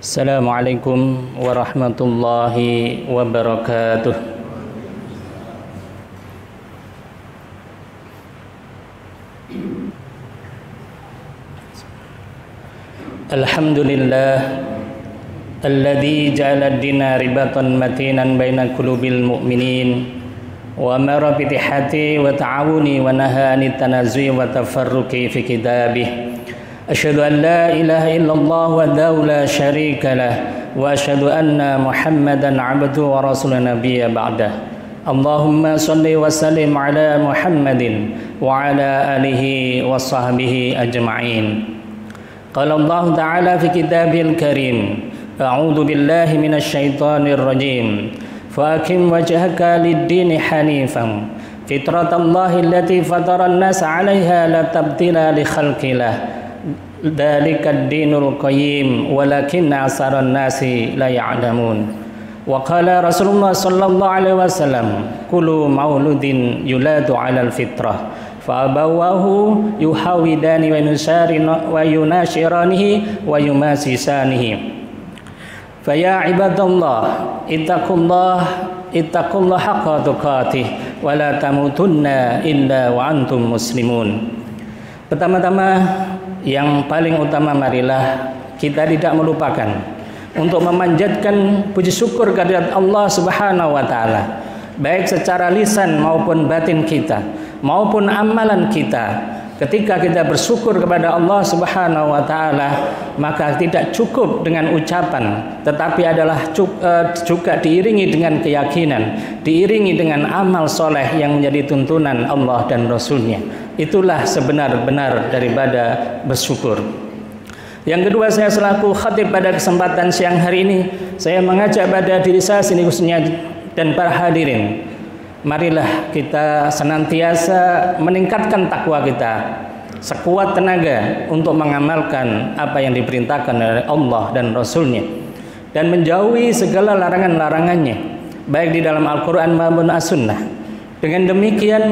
Assalamualaikum warahmatullahi wabarakatuh. Alhamdulillah alladzi ja'ala ad-dina ribatan matinan baina qulubil mu'minin wa amara bi ittihadi wa ta'awuni wa nahaa anit tanazzu'i wa tafarruqi fi kitabih. Asyhadu an la ilaha illallah wahdahu la syarika lah wa asyhadu anna Muhammadan 'abduhu wa rasuluhu nabiyya ba'dah. Allahumma shalli wa sallim ala Muhammadin wa ala alihi wa sahbihi ajma'in. Qala Allah ta'ala fi kitabil karim, a'udzu billahi minasy syaithanir rajim. Fa aqim wajhaka lid-dini hanifan fitratallahi allati fataran nas 'alaiha la tabdila li khalqillah. Dzalikad dinul qayyim walakinna aktsaran nasi la ya'lamun. Wa qala Rasulullah sallallahu alaihi wasallam, kullu mauludin yuladu 'alal fitrah fa abawahu yuhawidani wa yunashiranihi wa yumasisanihi. Fa ya ibadallah ittaqullah haqqa tuqatih wa la tamutunna illa wa antum muslimun. Pertama-tama, yang paling utama, marilah kita tidak melupakan untuk memanjatkan puji syukur kehadirat Allah Subhanahu wa taala, baik secara lisan maupun batin kita maupun amalan kita. Ketika kita bersyukur kepada Allah Subhanahu wa taala, maka tidak cukup dengan ucapan, tetapi adalah juga diiringi dengan keyakinan, diiringi dengan amal soleh yang menjadi tuntunan Allah dan Rasul-Nya. Itulah sebenar-benar daripada bersyukur. Yang kedua, saya selaku khatib pada kesempatan siang hari ini, saya mengajak pada diri saya sendiri khususnya dan para hadirin, marilah kita senantiasa meningkatkan takwa kita sekuat tenaga untuk mengamalkan apa yang diperintahkan oleh Allah dan Rasul-Nya dan menjauhi segala larangan-larangannya, baik di dalam Al-Quran maupun As-Sunnah. Dengan demikian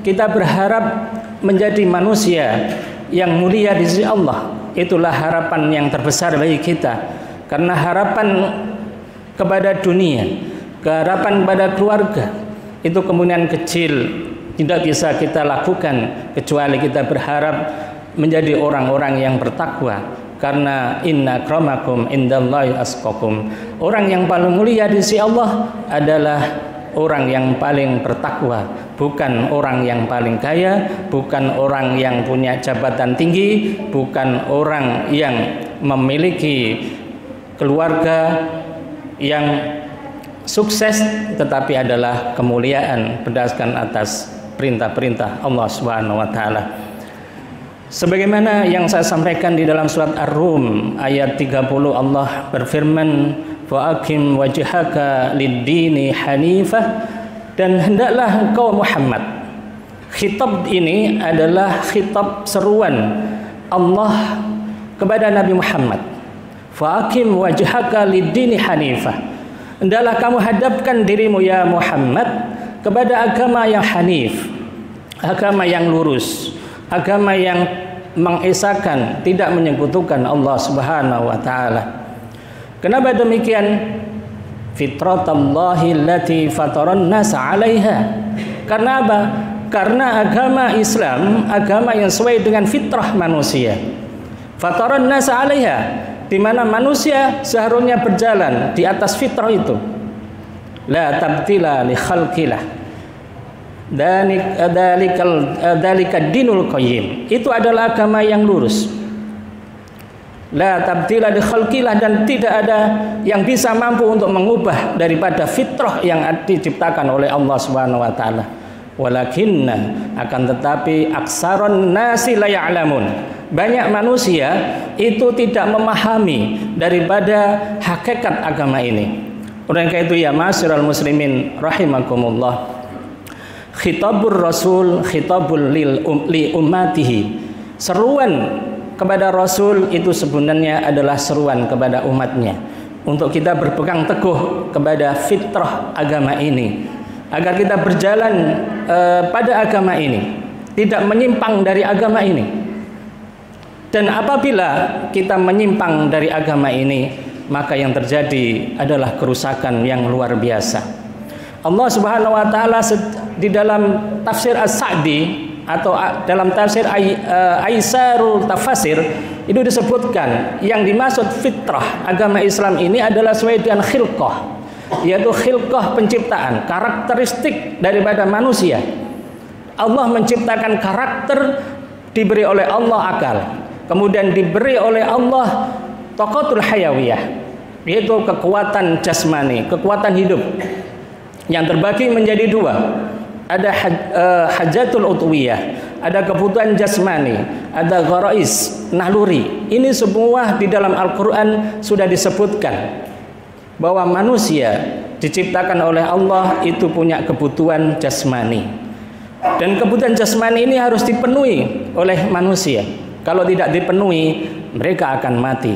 kita berharap menjadi manusia yang mulia di sisi Allah. Itulah harapan yang terbesar bagi kita, karena harapan kepada dunia, harapan kepada keluarga itu kemungkinan kecil tidak bisa kita lakukan kecuali kita berharap menjadi orang-orang yang bertakwa, karena inna akramakum indallahi atqakum. Orang yang paling mulia di sisi Allah adalah orang yang paling bertakwa, bukan orang yang paling kaya, bukan orang yang punya jabatan tinggi, bukan orang yang memiliki keluarga yang sukses, tetapi adalah kemuliaan berdasarkan atas perintah-perintah Allah Subhanahu wa taala. Sebagaimana yang saya sampaikan di dalam surat Ar-Rum ayat 30, Allah berfirman, "Wa aqim wajhaka lid-dini hanifah," dan hendaklah engkau Muhammad. Khitab ini adalah khitab seruan Allah kepada Nabi Muhammad. "Fa aqim wajhaka lid-dini hanifah." Hendaklah kamu hadapkan dirimu ya Muhammad kepada agama yang hanif, agama yang lurus, agama yang mengesahkan, tidak menyekutukan Allah Subhanahu wa taala. Kenapa demikian? Fitratallahi allati fataran nas 'alaiha. Karena apa? Karena agama Islam, agama yang sesuai dengan fitrah manusia. Fataran nas 'alaiha, di mana manusia seharusnya berjalan di atas fitrah itu. La tabdila li khalqillah. Dzalikad dinul qayyim. Itu adalah agama yang lurus. La tabdila li khalqillah, dan tidak ada yang bisa mampu untuk mengubah daripada fitrah yang diciptakan oleh Allah Subhanahu wa taala. Walakinna, akan tetapi, aksaron nasi la ya'lamun, banyak manusia itu tidak memahami daripada hakikat agama ini. Oleh karena itu ya ma'asyiral muslimin rahimakumullah, khitabur rasul khitabul li ummatihi. Seruan kepada Rasul itu sebenarnya adalah seruan kepada umatnya untuk kita berpegang teguh kepada fitrah agama ini, agar kita berjalan pada agama ini, tidak menyimpang dari agama ini. Dan apabila kita menyimpang dari agama ini, maka yang terjadi adalah kerusakan yang luar biasa. Allah Subhanahu wa taala di dalam tafsir As-Sa'di atau dalam tafsir Aisarul Tafasir itu disebutkan yang dimaksud fitrah agama Islam ini adalah sesuai dengan khilqah, yaitu khilqah penciptaan, karakteristik daripada manusia. Allah menciptakan karakter, diberi oleh Allah akal, kemudian diberi oleh Allah taqatul hayawiyah, yaitu kekuatan jasmani, kekuatan hidup yang terbagi menjadi dua. Ada hajatul utwiyah, ada kebutuhan jasmani, ada gharais, naluri. Ini semua di dalam Al-Quran sudah disebutkan bahwa manusia diciptakan oleh Allah itu punya kebutuhan jasmani, dan kebutuhan jasmani ini harus dipenuhi oleh manusia. Kalau tidak dipenuhi, mereka akan mati.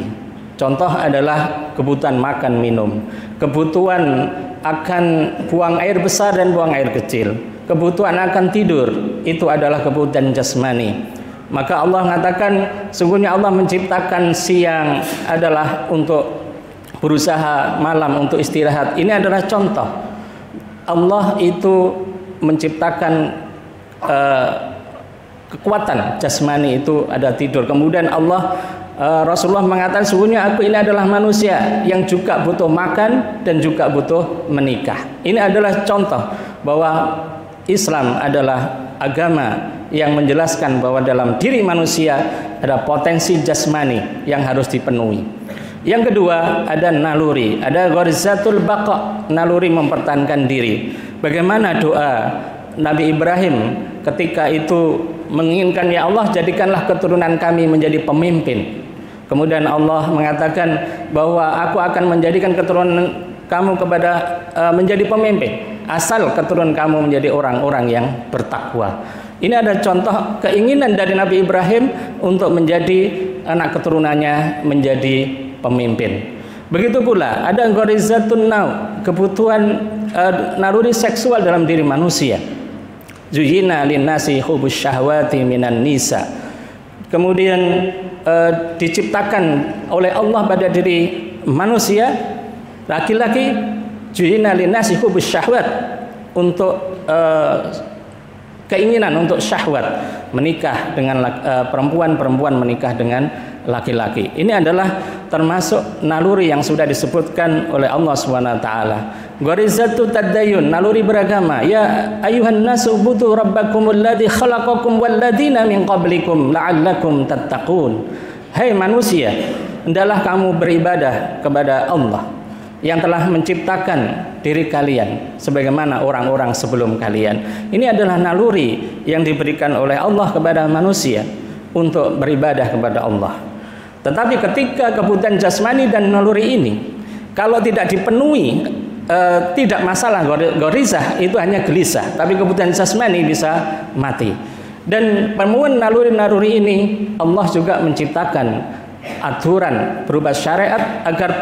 Contoh adalah kebutuhan makan minum, kebutuhan akan buang air besar dan buang air kecil, kebutuhan akan tidur, itu adalah kebutuhan jasmani. Maka Allah mengatakan sungguhnya Allah menciptakan siang adalah untuk berusaha, malam untuk istirahat. Ini adalah contoh Allah itu menciptakan kekuatan jasmani itu ada tidur. Kemudian Rasulullah mengatakan sungguhnya aku ini adalah manusia yang juga butuh makan dan juga butuh menikah. Ini adalah contoh bahwa Islam adalah agama yang menjelaskan bahwa dalam diri manusia ada potensi jasmani yang harus dipenuhi. Yang kedua ada naluri, ada gharizatul baqa, naluri mempertahankan diri. Bagaimana doa Nabi Ibrahim ketika itu menginginkan, ya Allah jadikanlah keturunan kami menjadi pemimpin. Kemudian Allah mengatakan bahwa aku akan menjadikan keturunan kamu menjadi pemimpin asal keturunan kamu menjadi orang-orang yang bertakwa. Ini ada contoh keinginan dari Nabi Ibrahim untuk menjadi anak keturunannya menjadi pemimpin. Begitu pula ada gharizatun naw, kebutuhan naluri seksual dalam diri manusia. Zuyina linnasi hubus syahwati minan nisa. Kemudian diciptakan oleh Allah pada diri manusia laki-laki, zuyina linnasi hubus syahwat, untuk keinginan untuk syahwat, menikah dengan perempuan menikah dengan laki-laki. Ini adalah termasuk naluri yang sudah disebutkan oleh Allah SWT. Gharizatu tadayyun, naluri beragama. Ya ayuhan nasu budu rabbakumul ladzi khalaqakum walladzina min qablikum la'allakum tattaqun. Hai manusia, hendaklah kamu beribadah kepada Allah yang telah menciptakan diri kalian sebagaimana orang-orang sebelum kalian. Ini adalah naluri yang diberikan oleh Allah kepada manusia untuk beribadah kepada Allah. Tetapi ketika kebutuhan jasmani dan naluri ini kalau tidak dipenuhi, tidak masalah, gorizah itu hanya gelisah, tapi kebutuhan jasmani bisa mati. Dan pemenuhan naluri-naluri ini Allah juga menciptakan aturan berupa syariat agar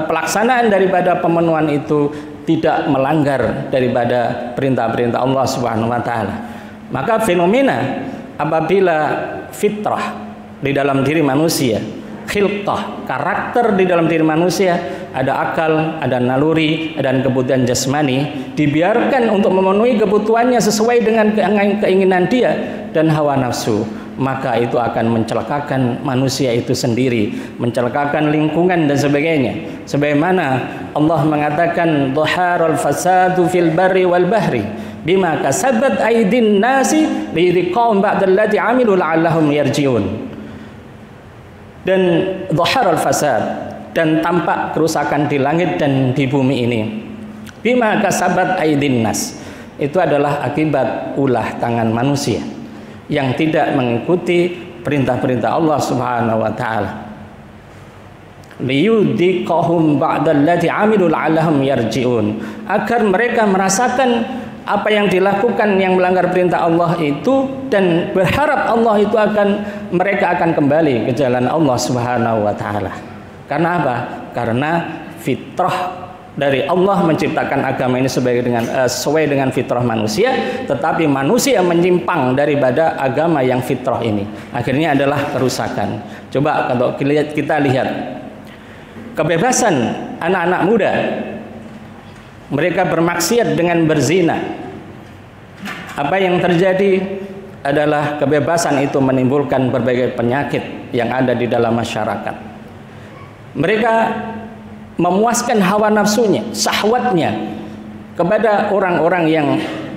pelaksanaan daripada pemenuhan itu tidak melanggar daripada perintah-perintah Allah Subhanahu wa taala. Maka fenomena apabila fitrah di dalam diri manusia, khilqah, karakter di dalam diri manusia, ada akal, ada naluri, dan kebutuhan jasmani, dibiarkan untuk memenuhi kebutuhannya sesuai dengan keinginan dia dan hawa nafsu, maka itu akan mencelakakan manusia itu sendiri, mencelakakan lingkungan dan sebagainya. Sebagaimana Allah mengatakan dhaharul fasadu fil barri wal bahri bima kasabat aydin nasi liqaum ba'dallati amilu la'allahum yarjiun. Dan dhaharul fasad, dan tampak kerusakan di langit dan di bumi ini bima kasabat aydin nas, itu adalah akibat ulah tangan manusia yang tidak mengikuti perintah-perintah Allah Subhanahu wa taala. Liyudhiqahum ba'dallati amilu la'allahum yarji'un, agar mereka merasakan apa yang dilakukan yang melanggar perintah Allah itu, dan berharap Allah itu mereka akan kembali ke jalan Allah Subhanahu wa taala. Karena apa? Karena fitrah dari Allah menciptakan agama ini sesuai dengan fitrah manusia, tetapi manusia menyimpang daripada agama yang fitrah ini, akhirnya adalah kerusakan. Coba kalau kita lihat kebebasan anak-anak muda. Mereka bermaksiat dengan berzina. Apa yang terjadi adalah kebebasan itu menimbulkan berbagai penyakit yang ada di dalam masyarakat. Mereka memuaskan hawa nafsunya, syahwatnya kepada orang-orang yang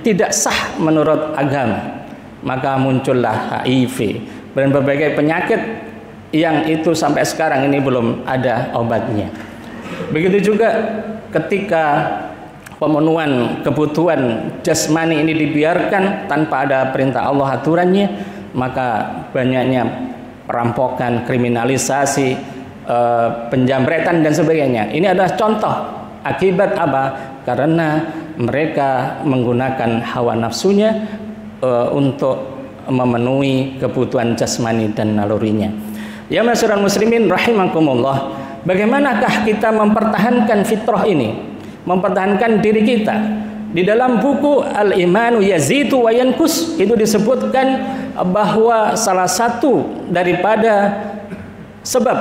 tidak sah menurut agama. Maka muncullah HIV dan berbagai penyakit yang itu sampai sekarang ini belum ada obatnya. Begitu juga ketika pemenuhan kebutuhan jasmani ini dibiarkan tanpa ada perintah Allah aturannya, maka banyaknya perampokan, kriminalisasi, penjamretan dan sebagainya. Ini adalah contoh akibat apa? Karena mereka menggunakan hawa nafsunya untuk memenuhi kebutuhan jasmani dan nalurinya. Ya masyarakat muslimin rahimakumullah, bagaimanakah kita mempertahankan fitrah ini? Mempertahankan diri kita. Di dalam buku Al-Imanu Yazidu wa Yankus itu disebutkan bahwa salah satu daripada sebab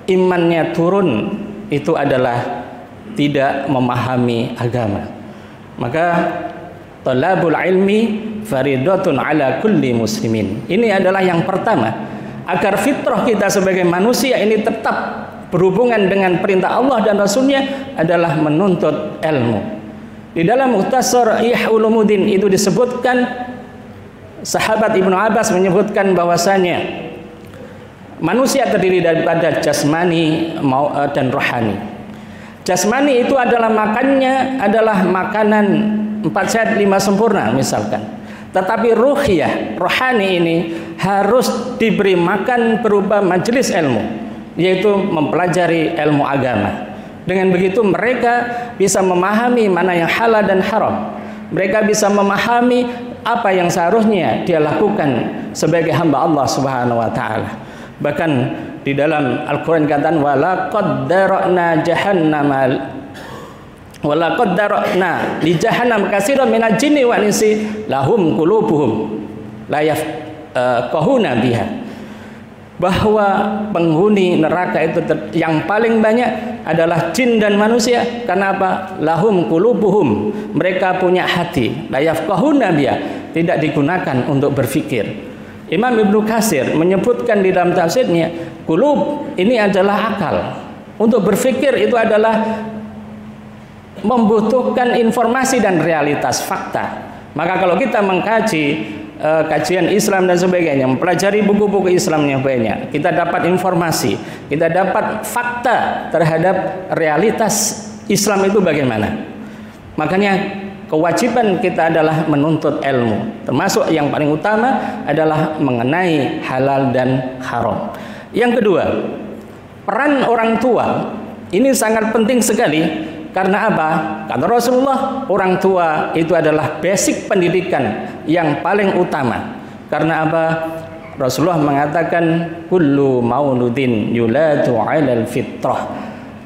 imannya turun itu adalah tidak memahami agama. Maka talabul ilmi faridatun ala kulli muslimin. Ini adalah yang pertama, agar fitrah kita sebagai manusia ini tetap berhubungan dengan perintah Allah dan Rasulnya adalah menuntut ilmu. Di dalam Mukhtasar Ihya Ulumuddin itu disebutkan, sahabat Ibnu Abbas menyebutkan bahwasanya manusia terdiri daripada jasmani dan rohani. Jasmani itu adalah makannya adalah makanan 4 sehat 5 sempurna misalkan. Tetapi ruhiyah, rohani ini harus diberi makan berupa majelis ilmu, yaitu mempelajari ilmu agama. Dengan begitu mereka bisa memahami mana yang halal dan haram. Mereka bisa memahami apa yang seharusnya dia lakukan sebagai hamba Allah Subhanahu wa taala. Bahkan di dalam Al-Qur'an katakan walaqad dara'na jahannama walaqad dara'na li jahannam katsiran minal jinni wal insi lahum qulubuhum la yafqahuna biha. Bahwa penghuni neraka itu yang paling banyak adalah jin dan manusia. Karena apa? Lahum qulubuhum, mereka punya hati, la yafqahuna biha, tidak digunakan untuk berpikir. Imam Ibnu Katsir menyebutkan di dalam tafsirnya, qulub ini adalah akal. Untuk berpikir itu adalah membutuhkan informasi dan realitas fakta. Maka kalau kita mengkaji kajian Islam dan sebagainya, mempelajari buku-buku Islamnya banyak, kita dapat informasi, kita dapat fakta terhadap realitas Islam itu bagaimana. Makanya kewajiban kita adalah menuntut ilmu, termasuk yang paling utama adalah mengenai halal dan haram. Yang kedua, peran orang tua ini sangat penting sekali. Karena apa? Kata Rasulullah, orang tua itu adalah basic pendidikan yang paling utama. Karena apa? Rasulullah mengatakan kullu mauludin yuladu 'alal fitrah.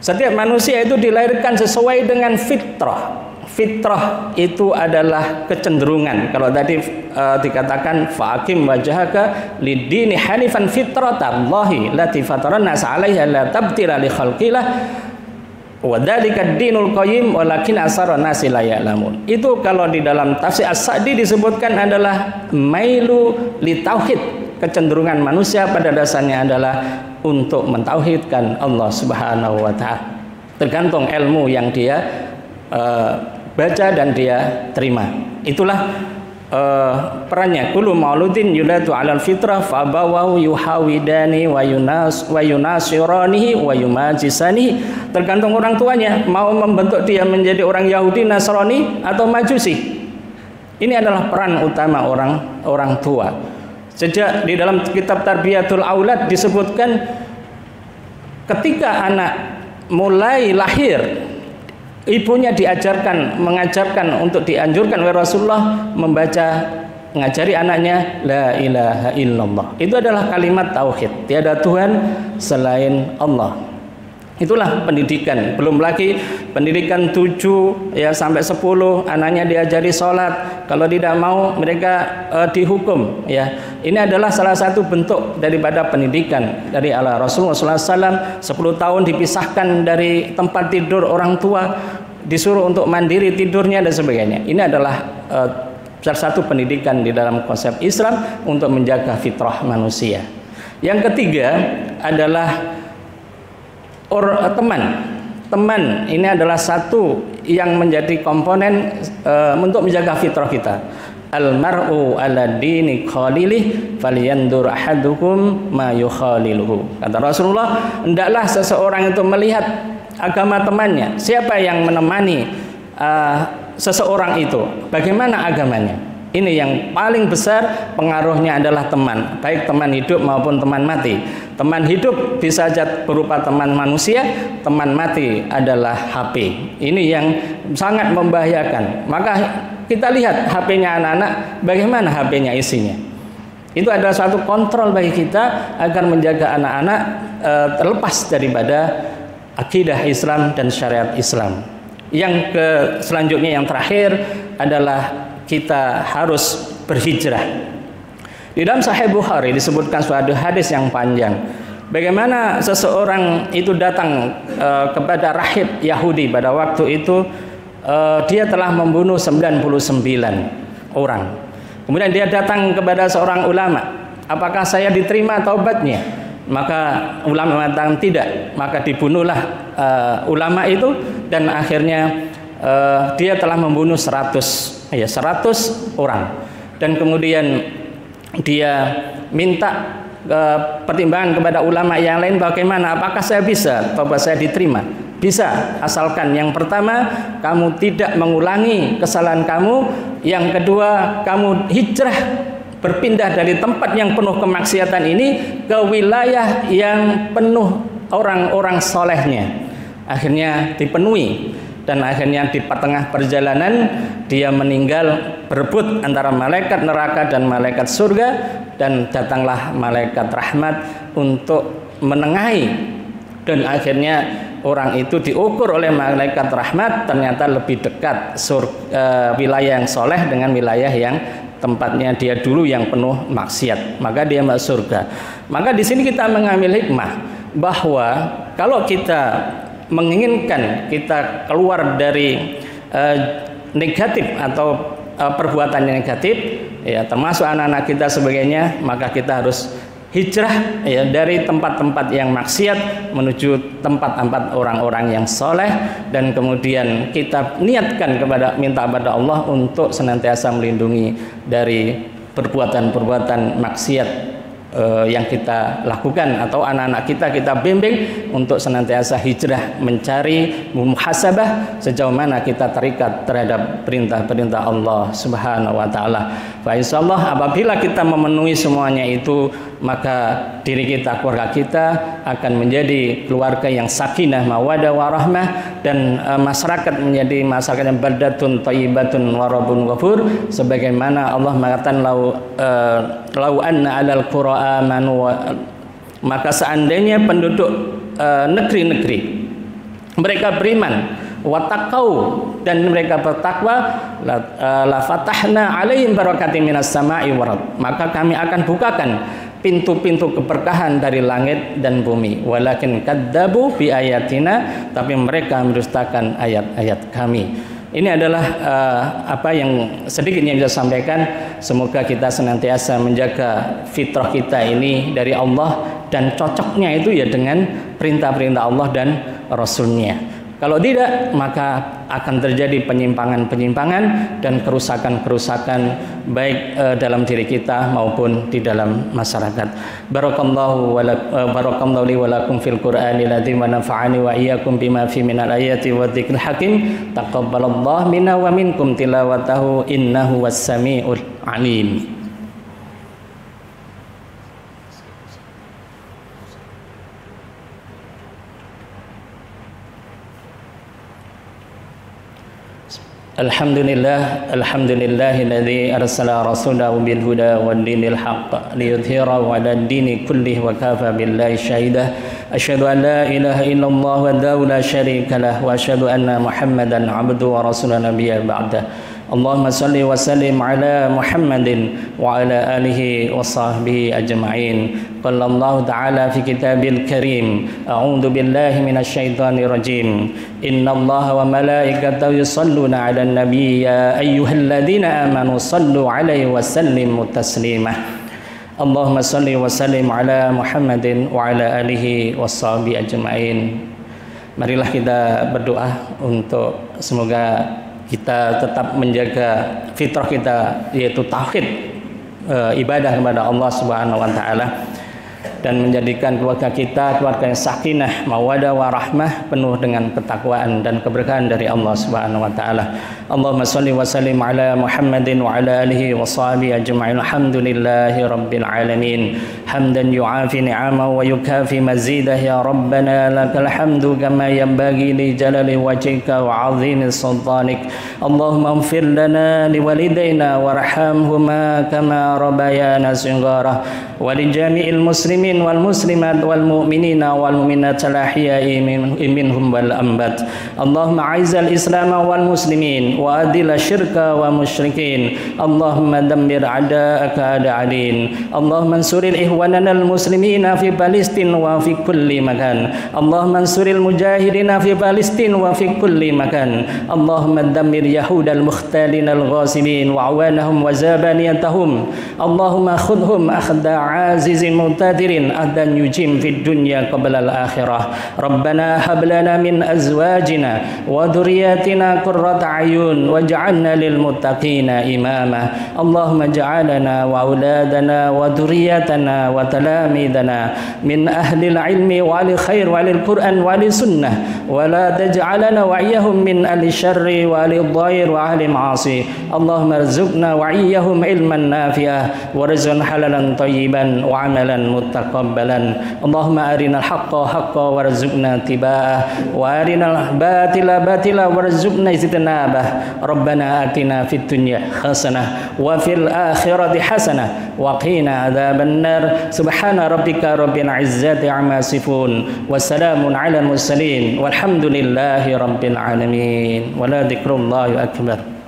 Setiap manusia itu dilahirkan sesuai dengan fitrah. Fitrah itu adalah kecenderungan. Kalau tadi dikatakan fa'akim wajhaka lid-dini hanifan fitratallahi lati fatarana 'alaiha la tabtila li khalqillah. Wadzalika dinul qayyim walakin asarun nasi la ya'lamun. Itu kalau di dalam tafsir As-Sa'di disebutkan adalah mailu li tauhid. Kecenderungan manusia pada dasarnya adalah untuk mentauhidkan Allah Subhanahu wa taala. Tergantung ilmu yang dia baca dan dia terima. Itulah perannya. Kullu mauludin yuladu 'alal fitrah fa abawahu yuhawidani wa yunasiranihi wa yumajisani. Tergantung orang tuanya mau membentuk dia menjadi orang Yahudi, Nasrani atau Majusi. Ini adalah peran utama orang tua. Sejak di dalam kitab Tarbiyatul Aulad disebutkan ketika anak mulai lahir, ibunya mengajarkan untuk dianjurkan oleh Rasulullah mengajari anaknya la ilaha illallah. Itu adalah kalimat tauhid, tiada Tuhan selain Allah. Itulah pendidikan. Belum lagi pendidikan 7 ya sampai 10 anaknya diajari sholat. Kalau tidak mau mereka dihukum ya. Ini adalah salah satu bentuk daripada pendidikan dari Allah. Rasulullah SAW 10 tahun dipisahkan dari tempat tidur orang tua, disuruh untuk mandiri tidurnya dan sebagainya. Ini adalah salah satu pendidikan di dalam konsep Islam untuk menjaga fitrah manusia. Yang ketiga adalah teman ini adalah satu yang menjadi komponen untuk menjaga fitrah kita. Al-mar'u ala dini khalilih falyandur ahadukum ma yukhaliluhu. Kata Rasulullah, hendaklah seseorang itu melihat agama temannya. Siapa yang menemani seseorang itu, bagaimana agamanya. Ini yang paling besar pengaruhnya adalah teman, baik teman hidup maupun teman mati. Teman hidup bisa saja berupa teman manusia, teman mati adalah HP. Ini yang sangat membahayakan. Maka kita lihat HP-nya anak-anak, bagaimana HP-nya isinya. Itu adalah suatu kontrol bagi kita agar menjaga anak-anak terlepas daripada akidah Islam dan syariat Islam. Yang selanjutnya yang terakhir adalah kita harus berhijrah. Di dalam Sahih Bukhari disebutkan suatu hadis yang panjang. Bagaimana seseorang itu datang kepada rahib Yahudi pada waktu itu, dia telah membunuh 99 orang. Kemudian dia datang kepada seorang ulama, apakah saya diterima taubatnya? Maka ulama mengatakan tidak. Maka dibunuhlah ulama itu dan akhirnya dia telah membunuh 100 orang. Dan kemudian dia minta pertimbangan kepada ulama yang lain, bagaimana, apakah saya bisa taubat saya diterima? Bisa, asalkan yang pertama kamu tidak mengulangi kesalahan kamu, yang kedua kamu hijrah, berpindah dari tempat yang penuh kemaksiatan ini ke wilayah yang penuh orang-orang solehnya. Akhirnya dipenuhi. Dan akhirnya di tengah perjalanan dia meninggal berebut antara malaikat neraka dan malaikat surga, dan datanglah malaikat rahmat untuk menengahi, dan akhirnya orang itu diukur oleh malaikat rahmat ternyata lebih dekat wilayah yang soleh dengan wilayah yang tempatnya dia dulu yang penuh maksiat, maka dia masuk surga. Maka di sini kita mengambil hikmah bahwa kalau kita menginginkan kita keluar dari negatif atau perbuatan yang negatif, ya termasuk anak-anak kita sebagainya, maka kita harus hijrah ya dari tempat-tempat yang maksiat menuju tempat-tempat orang-orang yang soleh, dan kemudian kita niatkan minta kepada Allah untuk senantiasa melindungi dari perbuatan-perbuatan maksiat yang kita lakukan, atau anak-anak kita bimbing untuk senantiasa hijrah, mencari muhasabah sejauh mana kita terikat terhadap perintah-perintah Allah Subhanahu wa taala. Fa insyaallah apabila kita memenuhi semuanya itu, maka diri kita, keluarga kita akan menjadi keluarga yang sakinah, mawadah, warahmah, dan masyarakat menjadi masyarakat yang baldatun thayyibatun wa rabbun ghafur, sebagaimana Allah mengatakan lau anna alal qura amanu, maka seandainya penduduk negeri-negeri mereka beriman, wattaqau, dan mereka bertakwa, la fatahna alaihim barakatim minas sama'i wal ardh, maka kami akan bukakan pintu-pintu keberkahan dari langit dan bumi. Walakin kadzabu bi ayatina, tapi mereka mendustakan ayat-ayat kami. Ini adalah apa yang sedikit yang bisa sampaikan. Semoga kita senantiasa menjaga fitrah kita ini dari Allah, dan cocoknya itu ya dengan perintah-perintah Allah dan Rasulnya. Kalau tidak, maka akan terjadi penyimpangan-penyimpangan dan kerusakan-kerusakan baik dalam diri kita maupun di dalam masyarakat. Barakallahu li wa lakum fil Qur'anil azim wa nafa'ani wa iyyakum bima fi minal ayati wa dzikril hakim. Taqabbalallahu minna wa minkum tilawatahu innahu was-sami'ul alim. Alhamdulillahilladzi arsala rasulahu bil huda wad dinil haqq liyudhhirahu 'alad dini kullih wa kafa billahi shahida. Asyhadu an la ilaha illallah wahdahu la syarika lah wa asyhadu anna Muhammadan 'abduhu wa rasuluhu nabiyya ba'da. Allahumma salli wa sallim ala Muhammadin wa ala alihi wa sahbihi ajma'in. Qala Allah ta'ala fi kitabil karim, a'udzu billahi minasy syaithanir rajim. Innallaha wa malaikatahu yusholluna 'alan nabiy ya ayyuhalladzina amanu shallu 'alaihi wa sallimu taslima. Allahumma salli wa sallim ala Muhammadin wa ala alihi wa sahbihi ajma'in. Marilah kita berdoa untuk semoga kita tetap menjaga fitrah kita, yaitu tauhid, ibadah kepada Allah Subhanahu wa taala, dan menjadikan keluarga kita keluarga yang sakinah, mawaddah, warahmah, penuh dengan ketakwaan dan keberkahan dari Allah Subhanahu wa taala. Allahumma shalli wa sallim ala Muhammadin wa ala alihi wa sahbihi ajma'in. Alhamdulillahi rabbil alamin. Hamdan yu'afi ni'amahu wa yukafi mazidah. Ya Rabbana lakal hamdu kama yanbaghi li jalali wajhika wa 'azimi sultanik. Allahumma ighfir lana li walidayna warhamhuma kama rabbayana shighara wa li jami'il muslimin wal muslimat wal mu'minina wal mu'minat al-ahya'i minhum wal ambat. Allahumma a'izzal islam wal muslimin wa adil syirka wa musyrikin. Allahumma dammir a'da'aka a'da'in. Allahumma ansuril ihwanana al-muslimina fi Palestin wa fi kulli makan. Allahumma ansuril mujahidina fi Palestin wa fi kulli makan. Allahumma dammir yahudal mukhtalin al-ghasibin wa awanahum wa zabaniyatahum. Allahumma khudhum akhda 'azizin muqtadirin ahdan yujim fid dunya qabla al-akhirah. Rabbana hab lana min azwajina wa dhurriyyatina qurrata a'yun waj'alna lil muttaqina imama. Allahumma ja'alna wa auladana wa dhurriyyatana wa talamidana min ahli al-ilmi wa ahli khair wa ahli al-Qur'an wa ahli sunnah wa la taj'alna wa iyyahum min ahli syarri wa ahli dhair wa ahli ma'asi. Allahumma arzuqna wa iyyahum ilman nafi'ah wa rizqan halalan thayyiban wa amalan muttaqabbalan. Allahumma arinal haqqa haqqan warzuqna ittiba'ah wa arinal batila batila warzuqna ijtinabah. Rabbana atina fid dunya hasanah wa fil akhirati hasanah wa qina adzaban nar. Subhana rabbika rabbil izzati amma yasifun wa salamun alal mursalin walhamdulillahi rabbil alamin. Wa la dzikrullahi akbar.